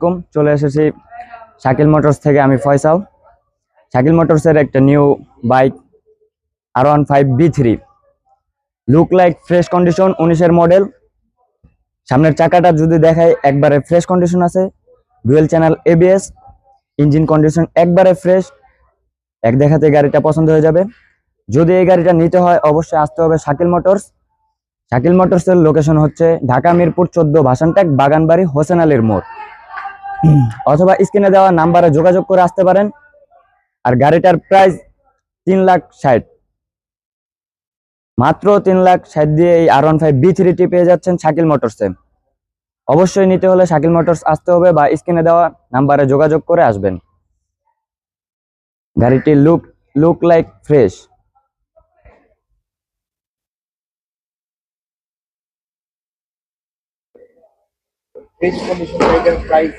আলাইকুম, চলে এসেছি শাকিল মোটরস থেকে। আমি ফয়সাল। শাকিল মোটরসের একটা new bike R15B3, look like fresh condition, 19-এর মডেল। সামনের চাকাটা যদি দেখাই, একবারে ফ্রেশ কন্ডিশন আছে, dual channel ABS, engine condition একবারে ফ্রেশ। এক দেখাতে গাড়িটা পছন্দ হয়ে যাবে। যদি এই গাড়িটা নিতে হয় অবশ্যই আসতে হবে শাকিল মোটরস। শাকিল মোটরসের লোকেশন হচ্ছে ঢাকা মিরপুর 14, ভাসানটেক, বাগানবাড়ি, হোসেন আলীর মোড়। অথবা স্ক্রিনে দেওয়া নাম্বারে যোগাযোগ করে আসতে পারেন। আর গাড়িটার প্রাইস 3,60,000, মাত্র 3,60,000 দিয়ে এই R15B3 পেয়ে যাচ্ছেন শাকিল মোটরসে। অবশ্যই নিতে হলে শাকিল মোটরস আসতে হবে বা স্ক্রিনে দেওয়া নাম্বারে যোগাযোগ করে আসবেন। গাড়িটি look like fresh. Fresh condition, price